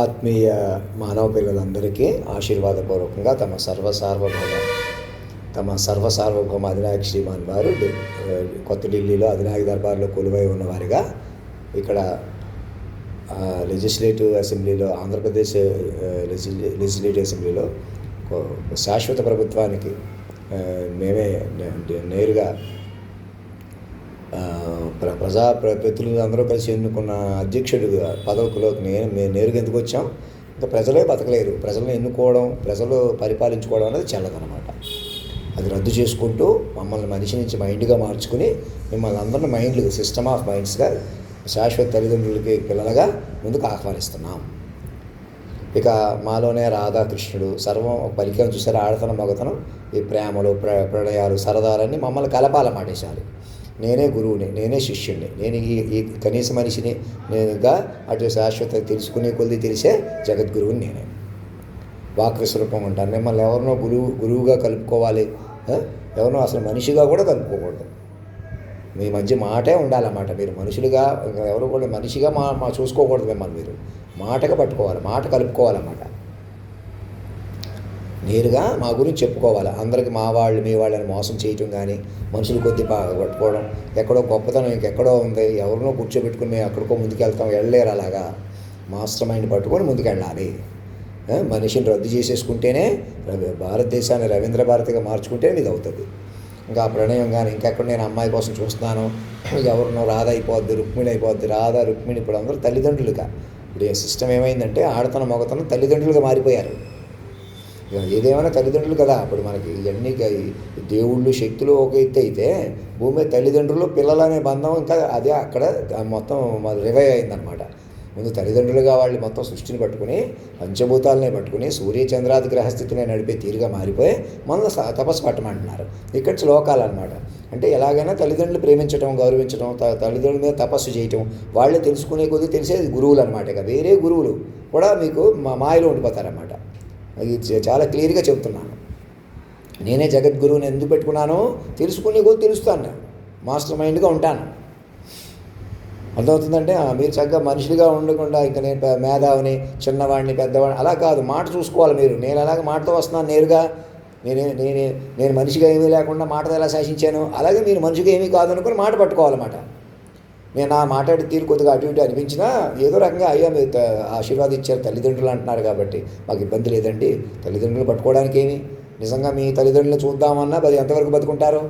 ఆత్మీయ మానవ పిల్లలందరికీ ఆశీర్వాదపూర్వకంగా తమ సర్వసార్వభౌమ అధినాయక శ్రీమాన్ వారు కొత్త ఢిల్లీలో అధినాయక దర్బార్లో కొలువై ఉన్నవారిగా ఇక్కడ లెజిస్లేటివ్ అసెంబ్లీలో ఆంధ్రప్రదేశ్ లెజిస్లేటివ్ అసెంబ్లీలో శాశ్వత ప్రభుత్వానికి మేమే నేరుగా ప్రజాప్రతినిధులు అందరూ కలిసి ఎన్నుకున్న అధ్యక్షుడు పదవిలోకి మేము నేరుగా ఎందుకు వచ్చాం? ఇంకా ప్రజలే బతకలేరు, ప్రజలను ఎన్నుకోవడం, ప్రజలు పరిపాలించుకోవడం అనేది చెల్లదనమాట. అది రద్దు చేసుకుంటూ మమ్మల్ని మనిషి నుంచి మైండ్గా మార్చుకుని మిమ్మల్ని అందరినీ మైండ్లు సిస్టమ్ ఆఫ్ మైండ్స్గా శాశ్వత తల్లిదండ్రులకి పిల్లలుగా ముందుకు ఆహ్వానిస్తున్నాం. ఇక మాలోనే రాధాకృష్ణుడు సర్వం ఒక పరికరం చూసారు, ఆడతనం మగతనం, ఈ ప్రేమలు ప్రణయాలు సరదాలన్నీ మమ్మల్ని కలపాలమాటేశారు. నేనే గురువుని, నేనే శిష్యుడిని, నేను ఈ కనీస మనిషిని నేనుగా అటు శాశ్వత తెలుసుకునే కొద్ది తెలిసే జగద్గురువుని నేనే. వాక్యస్వరూపం ఉంటాను. మిమ్మల్ని ఎవరినో గురువుగా కలుపుకోవాలి, ఎవరినో అసలు మనిషిగా కూడా కలుపుకోకూడదు. మీ మధ్య మాటే ఉండాలన్నమాట. మీరు మనుషులుగా ఎవరు కూడా మనిషిగా మా చూసుకోకూడదు. మిమ్మల్ని మీరు మాటగా పట్టుకోవాలి, మాట కలుపుకోవాలన్నమాట. నేరుగా మా గురించి చెప్పుకోవాలి. అందరికి మా వాళ్ళు మీ వాళ్ళని మోసం చేయటం కానీ, మనుషులు కొద్ది పట్టుకోవడం, ఎక్కడో గొప్పతనం ఇంకెక్కడో ఉంది, ఎవరినో కూర్చోబెట్టుకుని మేము ఎక్కడికో ముందుకెళ్తాం, వెళ్ళలేరు. అలాగా మాస్టర్ మైండ్ పట్టుకొని ముందుకెళ్ళాలి. మనిషిని రద్దు చేసేసుకుంటేనే భారతదేశాన్ని రవీంద్ర భారతిగా మార్చుకుంటే ఇది అవుతుంది. ఇంకా ప్రణయం కానీ ఇంకెక్కడ నేను అమ్మాయి కోసం చూస్తున్నాను, ఎవరినో రాధ అయిపోద్ది, రుక్మిణి అయిపోద్ది. రాధ రుక్మిణి ఇప్పుడు అందరూ తల్లిదండ్రులుగా, ఇప్పుడు ఈ సిస్టమ్ ఏమైందంటే ఆడతనం మగతనం తల్లిదండ్రులుగా మారిపోయారు. ఏదేమైనా తల్లిదండ్రులు కదా. అప్పుడు మనకి ఇవన్నీ దేవుళ్ళు శక్తులు ఒక ఎత్తు అయితే భూమి మీద తల్లిదండ్రులు పిల్లలు అనే బంధం ఇంకా అదే అక్కడ మొత్తం రివైవ్ అయిందనమాట. ముందు తల్లిదండ్రులుగా వాళ్ళు మొత్తం సృష్టిని పట్టుకుని పంచభూతాలనే పట్టుకుని సూర్యచంద్రాది గ్రహస్థితిని నడిపే తీరుగా మారిపోయి మనల్ని తపస్సు పట్టమంటున్నారు. ఇక్కడ శ్లోకాలన్నమాట. అంటే ఎలాగైనా తల్లిదండ్రులు ప్రేమించడం, గౌరవించడం, తల్లిదండ్రుల మీద తపస్సు చేయటం, వాళ్ళే తెలుసుకునే కొద్దీ తెలిసేది గురువులు అనమాట. ఇక వేరే గురువులు కూడా మీకు మాయలో ఉండిపోతారన్నమాట. అది చాలా క్లియర్గా చెప్తున్నాను. నేనే జగద్గురువుని ఎందుకు పెట్టుకున్నానో తెలుసుకునే కొద్ది తెలుస్తాను. నేను మాస్టర్ మైండ్గా ఉంటాను. అర్థమవుతుందంటే మీరు చక్కగా మనుషులుగా ఉండకుండా ఇంకా నేను మేధావిని, చిన్నవాడిని, పెద్దవాడిని అలా కాదు. మాట చూసుకోవాలి మీరు. నేను అలాగే మాటతో వస్తున్నాను నేరుగా. నేను మనిషిగా ఏమీ లేకుండా మాటతో ఎలా శాసించాను, అలాగే మీరు మనిషిగా ఏమీ కాదు అనుకుని మాట పట్టుకోవాలన్నమాట. నేను ఆ మాట్లాడి తీరు కొద్దిగా అటు ఇటు అనిపించినా ఏదో రకంగా అయ్యా మీరు ఆశీర్వాదం ఇచ్చారు, తల్లిదండ్రులు అంటున్నారు కాబట్టి మాకు ఇబ్బంది లేదండి. తల్లిదండ్రులు పట్టుకోవడానికి ఏమి, నిజంగా మీ తల్లిదండ్రులను చూద్దామన్నా ఎంతవరకు బతుకుంటారు?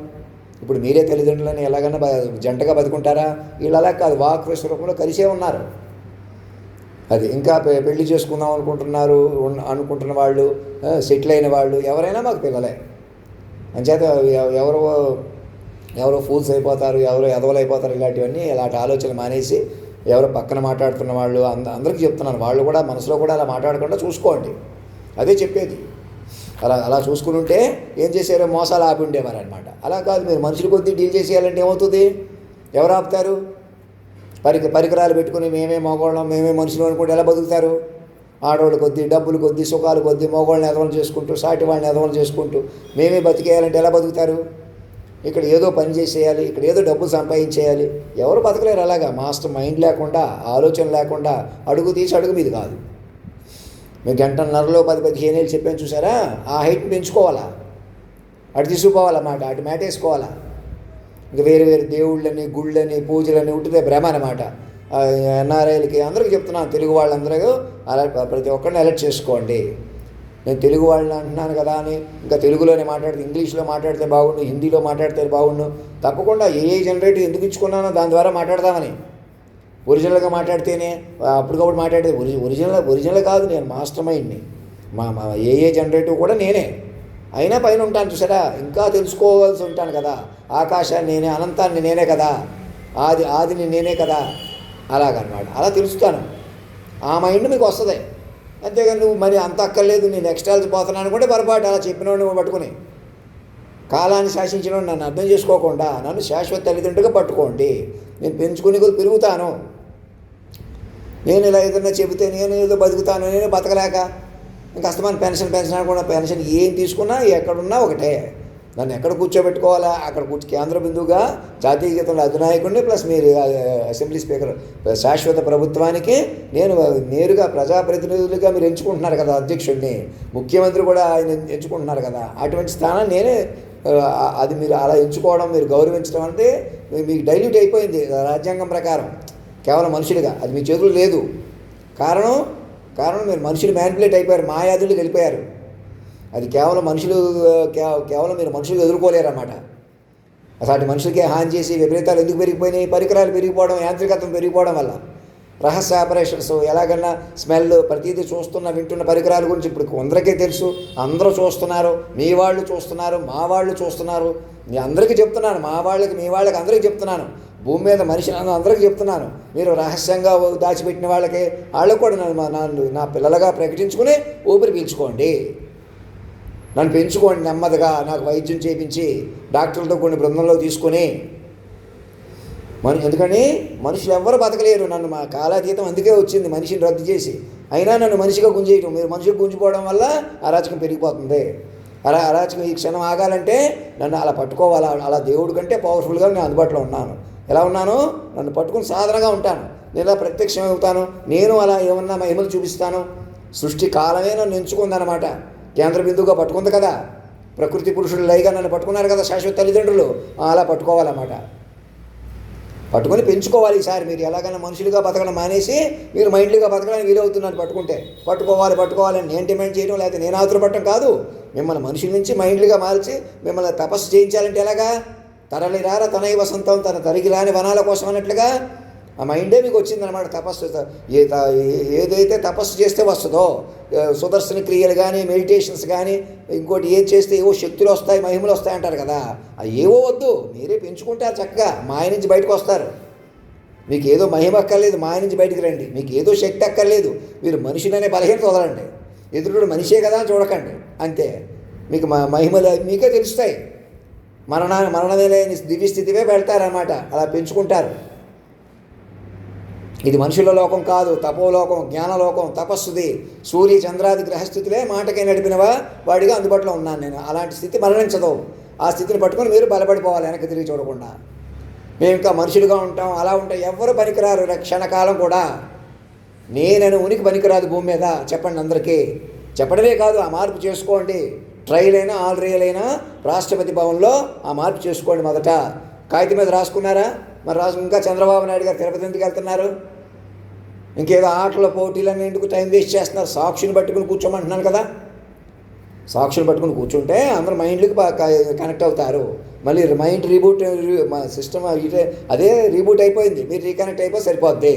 ఇప్పుడు మీరే తల్లిదండ్రులని ఎలాగైనా జంటగా బతుకుంటారా? వీళ్ళు అలా కాదు, వాక్ స్వరూపంలో కలిసే ఉన్నారు. అది ఇంకా పెళ్లి చేసుకుందాం అనుకుంటున్న వాళ్ళు, సెటిల్ అయిన వాళ్ళు ఎవరైనా మాకు పిల్లలే. అంచేత ఎవరో ఫూల్స్ అయిపోతారు, ఎవరో ఎదవలు అయిపోతారు, ఇలాంటి ఆలోచనలు మానేసి ఎవరో పక్కన మాట్లాడుతున్న వాళ్ళు అందరికీ చెప్తున్నాను, వాళ్ళు కూడా మనసులో కూడా అలా మాట్లాడకుండా చూసుకోండి. అదే చెప్పేది. అలా చూసుకుని ఉంటే ఏం చేశారో మోసాలు ఆపి ఉండేవారు అనమాట. అలా కాదు, మీరు మనుషుల కొద్దీ డీల్ చేసేయాలంటే ఏమవుతుంది? ఎవరు ఆపుతారు? పరికరాలు పెట్టుకుని మేమే మగవాళ్ళం, మేమే మనుషులు అనుకుంటే ఎలా బతుకుతారు? ఆడవాళ్ళు కొద్దీ, డబ్బులు కొద్దీ, సుఖాలు కొద్దీ మగవాళ్ళని ఎదవలు చేసుకుంటూ, సాటి వాళ్ళని ఎదవలు చేసుకుంటూ మేమే బతికేయాలంటే ఎలా బతుకుతారు? ఇక్కడ ఏదో పని చేసేయాలి, ఇక్కడ ఏదో డబ్బులు సంపాదించేయాలి. ఎవరు బతకలేరు అలాగా. మాస్టర్ మైండ్ లేకుండా, ఆలోచన లేకుండా అడుగు తీసి అడుగు మీది కాదు. మీరు గంటన్నరలో 10-15 ఏళ్ళు చెప్పాను చూసారా, ఆ హైట్ని పెంచుకోవాలా, అటు తీసుకుపోవాలన్నమాట, అటు మేటేసుకోవాలా. ఇంకా వేరే దేవుళ్ళని, గుళ్ళని, పూజలని ఉంటుందే భ్రమ అనమాట. ఎన్ఆర్ఐలకి అందరికీ చెప్తున్నాను, తెలుగు వాళ్ళందరూ ప్రతి ఒక్కరిని అలర్ట్ చేసుకోండి. నేను తెలుగు వాళ్ళని అంటున్నాను కదా అని ఇంకా తెలుగులోనే మాట్లాడితే, ఇంగ్లీష్లో మాట్లాడితే బాగుండు, హిందీలో మాట్లాడితే బాగుండు. తప్పకుండా ఏ జనరేటర్ ఎందుకు ఇచ్చుకున్నానో దాని ద్వారా మాట్లాడదామని. ఒరిజినల్గా మాట్లాడితేనే అప్పటికప్పుడు మాట్లాడితే ఒరిజినల్ కాదు. నేను మాస్టర్ మైండ్ని. మా జనరేటివ్ కూడా నేనే. అయినా పైన ఉంటాను చూసారా, ఇంకా తెలుసుకోవాల్సి ఉంటాను కదా. ఆకాశాన్ని నేనే, అనంతాన్ని నేనే కదా, ఆదిని నేనే కదా, అలాగనమాట. అలా తెలుస్తాను. ఆ మైండ్ మీకు వస్తుంది. అంతేగాని నువ్వు మరి అంత అక్కర్లేదు, నేను ఎక్స్ట్రాల్సి పోతున్నాను కూడా పొరపాటు. అలా చెప్పినవాడిని పట్టుకుని కాలాన్ని శాసించిన నన్ను అర్థం చేసుకోకుండా నన్ను శాశ్వత తల్లిదండ్రులుగా పట్టుకోండి. నేను పెంచుకుని కొద్ది పెరుగుతాను. నేను ఇలా ఏదైనా చెబితే నేను ఏదో బతుకుతాను, నేను బతకలేక ఇంకా అస్తమానం పెన్షన్ అనుకున్నా, పెన్షన్ ఏం తీసుకున్నా ఎక్కడున్నా ఒకటే. నన్ను ఎక్కడ కూర్చోబెట్టుకోవాలా అక్కడ కేంద్ర బిందువుగా జాతీయ గీతంలో అధినాయకుడిని ప్లస్ మీరు అసెంబ్లీ స్పీకర్ శాశ్వత ప్రభుత్వానికి నేను నేరుగా ప్రజాప్రతినిధులుగా మీరు ఎంచుకుంటున్నారు కదా అధ్యక్షుడిని, ముఖ్యమంత్రి కూడా ఆయన ఎంచుకుంటున్నారు కదా, అటువంటి స్థానం నేనే అది మీరు అలా ఎంచుకోవడం మీరు గౌరవించడం అంటే మీకు డైల్యూట్ అయిపోయింది రాజ్యాంగం ప్రకారం కేవలం మనుషులుగా, అది మీ చేతులు లేదు. కారణం మీరు మనుషులు మ్యానిపులేట్ అయిపోయారు, మాయాదులు వెళ్ళిపోయారు. అది కేవలం కేవలం మీరు మనుషులు ఎదుర్కోలేరు అన్నమాట. అసలు మనుషులకే హాని చేసి విపరీతాలు ఎందుకు పెరిగిపోయినాయి? పరికరాలు పెరిగిపోవడం, యాంత్రికత్వం పెరిగిపోవడం వల్ల. రహస్య ఆపరేషన్స్ ఎలాగన్నా స్మెల్ ప్రతిదీ వింటున్న పరికరాల గురించి ఇప్పుడు కొందరికే తెలుసు, అందరూ చూస్తున్నారు, మీ వాళ్ళు చూస్తున్నారు, మా వాళ్ళు చూస్తున్నారు. నేను అందరికీ చెప్తున్నాను, మా వాళ్ళకి మీ వాళ్ళకి అందరికీ చెప్తున్నాను, భూమి మీద మనిషి అందరికీ చెప్తున్నాను. మీరు రహస్యంగా దాచిపెట్టిన వాళ్ళకు కూడా నన్ను నా పిల్లలుగా ప్రకటించుకుని ఊపిరి పీల్చుకోండి, నన్ను పెంచుకోండి నెమ్మదిగా, నాకు వైద్యం చేయించి డాక్టర్లతో కొన్ని బృందంలో తీసుకొని. ఎందుకని మనుషులు ఎవ్వరు బతకలేరు. నన్ను మా కాలాతీతం అందుకే వచ్చింది మనిషిని రద్దు చేసి, అయినా నన్ను మనిషిగా గుంజేయటం. మీరు మనిషిగా గుంజిపోవడం వల్ల అరాచకం పెరిగిపోతుంది. అరాచకం ఈ క్షణం ఆగాలంటే నన్ను అలా పట్టుకోవాలా, అలా దేవుడి కంటే పవర్ఫుల్గా నేను అందుబాటులో ఉన్నాను. ఎలా ఉన్నాను? నన్ను పట్టుకుని సాధనగా ఉంటాను, నేను ఇలా ప్రత్యక్షం అవుతాను, నేను అలా ఏమన్నా మహిమలు చూపిస్తాను. సృష్టి కాలమే నన్ను ఎంచుకుందనమాట, కేంద్ర బిందువుగా పట్టుకుంది కదా. ప్రకృతి పురుషుడు లైగా నన్ను పట్టుకున్నారు కదా శాశ్వత తల్లిదండ్రులు, అలా పట్టుకోవాలన్నమాట. పట్టుకొని పెంచుకోవాలి. ఈసారి మీరు ఎలాగైనా మనుషులుగా బతకడం మానేసి మీరు మైండ్లీగా బతకడానికి వీలవుతున్నట్టు పట్టుకుంటే పట్టుకోవాలని నేను డిమాండ్ చేయడం, లేకపోతే నేను ఆతురపడటం కాదు. మిమ్మల్ని మనుషుల నుంచి మైండ్లీగా మార్చి మిమ్మల్ని తపస్సు చేయించాలంటే ఎలాగా? తరలి రార తనై వసంతం తన తరిగి రాని వనాల కోసం అన్నట్లుగా ఆ మైండే మీకు వచ్చిందనమాట. తపస్సు ఏదైతే తపస్సు చేస్తే వస్తుందో, సుదర్శన క్రియలు కానీ మెడిటేషన్స్ కానీ ఇంకోటి ఏది చేస్తే ఏవో శక్తులు వస్తాయి, మహిమలు వస్తాయి అంటారు కదా, అవి ఏవో వద్దు, మీరే పెంచుకుంటారు చక్కగా. మాయ నుంచి బయటకు వస్తారు. మీకు ఏదో మహిమ అక్కర్లేదు, మాయ నుంచి బయటకు రండి. మీకు ఏదో శక్తి అక్కర్లేదు, మీరు మనిషిననే బలహీనత వదలండి. ఎదురుడు మనిషే కదా అని చూడకండి, అంతే. మీకు మహిమలు మీకే తెలుస్తాయి. మరణమే లేని దివ్యస్థితివే పెడతారన్నమాట, అలా పెంచుకుంటారు. ఇది మనుషుల లోకం కాదు, తపోలోకం, జ్ఞానలోకం, తపస్సుది. సూర్య చంద్రాది గ్రహస్థితులే మాటకే నడిపినవా వాడిగా అందుబాటులో ఉన్నాను నేను. అలాంటి స్థితి మరణించదు. ఆ స్థితిని పట్టుకొని మీరు బలపడిపోవాలి, వెనక్కి తిరిగి చూడకుండా. మేము ఇంకా మనుషులుగా ఉంటాం, అలా ఉంటాం, ఎవరు పనికిరారు క్షణకాలం కూడా. నేనని ఉనికి పనికిరాదు భూమి మీద, చెప్పండి అందరికీ. చెప్పడమే కాదు, ఆ మార్పు చేసుకోండి. ట్రైల్ అయినా ఆల్ రియల్ అయినా రాష్ట్రపతి భవన్లో ఆ మార్పు చేసుకోండి. మొదట కాగితం మీద రాసుకున్నారా? మరి ఇంకా చంద్రబాబు నాయుడు గారు తిరుపతి ఎందుకు వెళ్తున్నారు? ఇంకేదో ఆటల పోటీలన్నీ ఎందుకు టైం వేస్ట్ చేస్తున్నారు? సాక్షిని పట్టుకుని కూర్చోమంటున్నాను కదా. సాక్షులు పట్టుకుని కూర్చుంటే అందరూ మైండ్కి కనెక్ట్ అవుతారు. మళ్ళీ మైండ్ రీబూట్ సిస్టమ్ అదే రీబూట్ అయిపోయింది, మీరు రీకనెక్ట్ అయిపోయి సరిపోద్ది.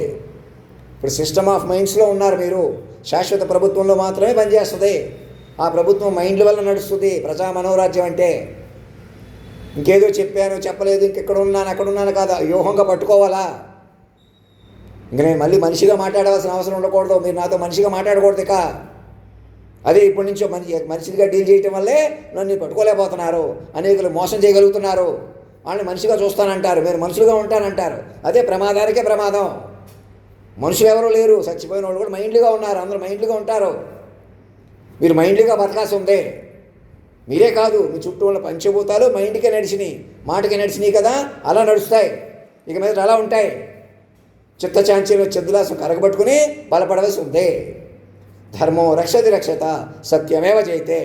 ఇప్పుడు సిస్టమ్ ఆఫ్ మైండ్స్లో ఉన్నారు మీరు. శాశ్వత ప్రభుత్వంలో మాత్రమే పనిచేస్తుంది. ఆ ప్రభుత్వం మైండ్ల వల్ల నడుస్తుంది. ప్రజా మనోరాజ్యం అంటే ఇంకేదో చెప్పాను చెప్పలేదు, ఇంకెక్కడ ఉన్నాను అక్కడ ఉన్నాను కాదా, వ్యూహంగా పట్టుకోవాలా. ఇంక నేను మళ్ళీ మనిషిగా మాట్లాడవలసిన అవసరం ఉండకూడదు, మీరు నాతో మనిషిగా మాట్లాడకూడదు. ఇక అదే ఇప్పటి నుంచో మనిషిగా డీల్ చేయటం వల్లే నన్ను పట్టుకోలేకపోతున్నారు. అనేకులు మోసం చేయగలుగుతున్నారు. వాళ్ళని మనిషిగా చూస్తానంటారు, మీరు మనుషులుగా ఉంటానంటారు. అదే ప్రమాదానికే ప్రమాదం. మనుషులు ఎవరూ లేరు, చచ్చిపోయిన వాళ్ళు కూడా మైండ్లీగా ఉన్నారు. అందరూ మైండ్లీగా ఉంటారు. మీరు మైండ్లీగా బతకాల్సి ఉంది. మీరే కాదు, మీ చుట్టూ ఉన్న పంచభూతాలు మైండ్కే నడిచినాయి, మాటకే నడిచినాయి కదా, అలా నడుస్తాయి. ఇక మీద అలా ఉంటాయి. చిత్తచాంచల్యం చిద్దులాసం కరగబట్టుకుని బలపడవలసి ఉంది. ధర్మం రక్షతి రక్షత సత్యమేవ జయతే.